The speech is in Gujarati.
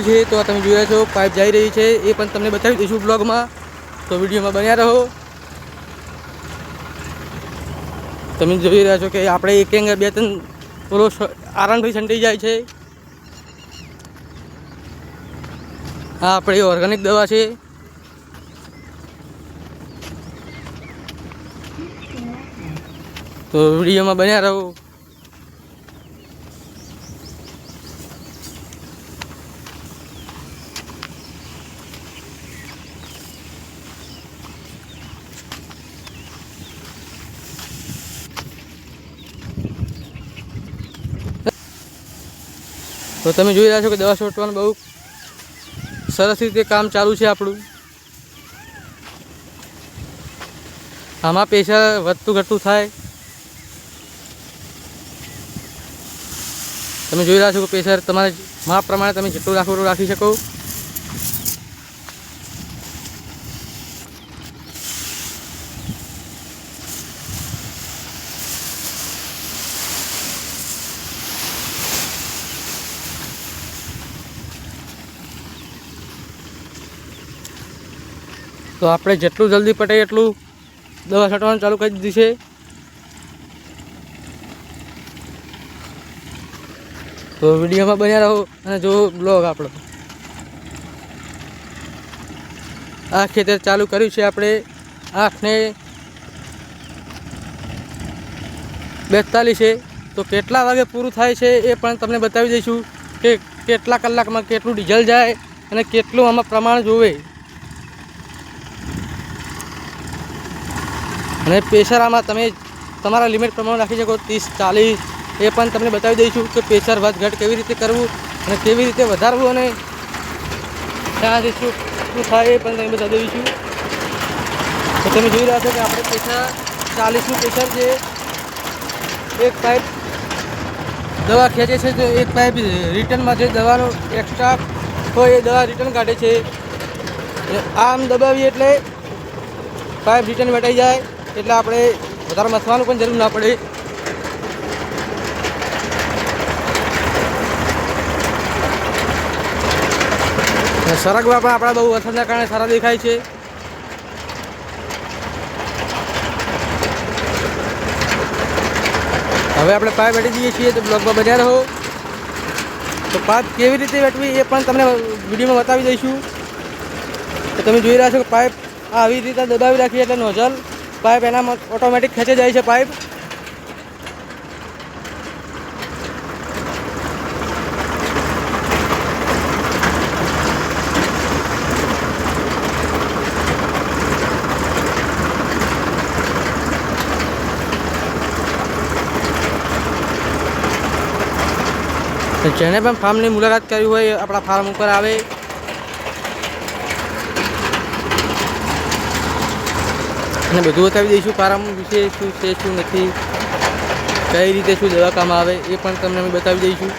વસ્તુ છે તો તમે જોયા છો પાઇપ જઈ રહી છે એ પણ તમને બતાવી દઈશું બ્લોગમાં, તો વિડીયોમાં બન્યા રહો। તમે જોઈ રહ્યા છો કે આપણે એક એંગલ 2-3 ઓલો આરામથી છંટાઈ જાય છે। આ આપણી ઓર્ગેનિક દવા છે। તો વિડીયોમાં બન્યા રહો। તો તમે જોઈ રહ્યા છો કે દવા છોડવાનું બહુ સરસ રીતે કામ ચાલુ છે આપણું। આમાં પ્રેશર વધતું ઘટતું થાય। તમે જોઈ રહ્યા છો કે પ્રેશર તમારે માપ પ્રમાણે તમે જેટલું રાખવું એટલું રાખી શકો। તો આપણે જેટલું જલ્દી પટે એટલું દવા છાંટવાનું ચાલુ કરી દીધી છે। તો વિડીયોમાં બન્યા રહો અને જો બ્લોગ આપણો આ ખેતર ચાલુ કર્યું છે આપણે 8:42 છે। તો કેટલા વાગે પૂરું થાય છે એ પણ તમને બતાવી દઈશું કે કેટલા કલાકમાં કેટલું ડીઝલ જાય અને કેટલું આમાં પ્રમાણ જોવે। અને પ્રેશર આમાં તમે તમારા લિમિટ પ્રમાણે રાખી શકો 30-40 એ પણ તમને બતાવી દઈશું કે પ્રેશર વધઘટ કેવી રીતે કરવું અને કેવી રીતે વધારવું અને ત્યાંથી શું થાય એ પણ તમને બતાવી દઈશું। તો તમે જોઈ રહ્યા છો કે આપણે પ્રેશર 40નું પ્રેશર છે। એક પાઇપ દવા ખેંચે છે તો એક પાઇપ રિટર્નમાં જે દવાનો એક્સ્ટ્રા હોય એ દવા રિટર્ન કાઢે છે। આમ દબાવીએ એટલે પાઇપ રિટર્ન વટાઈ જાય એટલે આપણે વધારે મથવાનું પણ જરૂર ના પડે। સરગવા પણ આપણા બહુ વરસાદના કારણે સારા દેખાય છે। હવે આપણે પાઇપ વેટી દઈએ છીએ તો બ્લોગમાં બન્યા રહો। તો પાઇપ કેવી રીતે વેટવી એ પણ તમને વિડીયોમાં બતાવી દઈશું। તો તમે જોઈ રહ્યા છો કે પાઇપ આવી રીતે દબાવી રાખીએ એટલે નોઝલ પાઇપ એનામાં ઓટોમેટિક ખેંચી જાય છે પાઇપ। જેને પણ ફાર્મની મુલાકાત કરી હોય આપણા ફાર્મ ઉપર આવે। અને બધું બતાવી દઈશું ફાર્મ વિશે શું છે શું નથી, કઈ રીતે શું દવા કામ આવે એ પણ તમને અમે બતાવી દઈશું।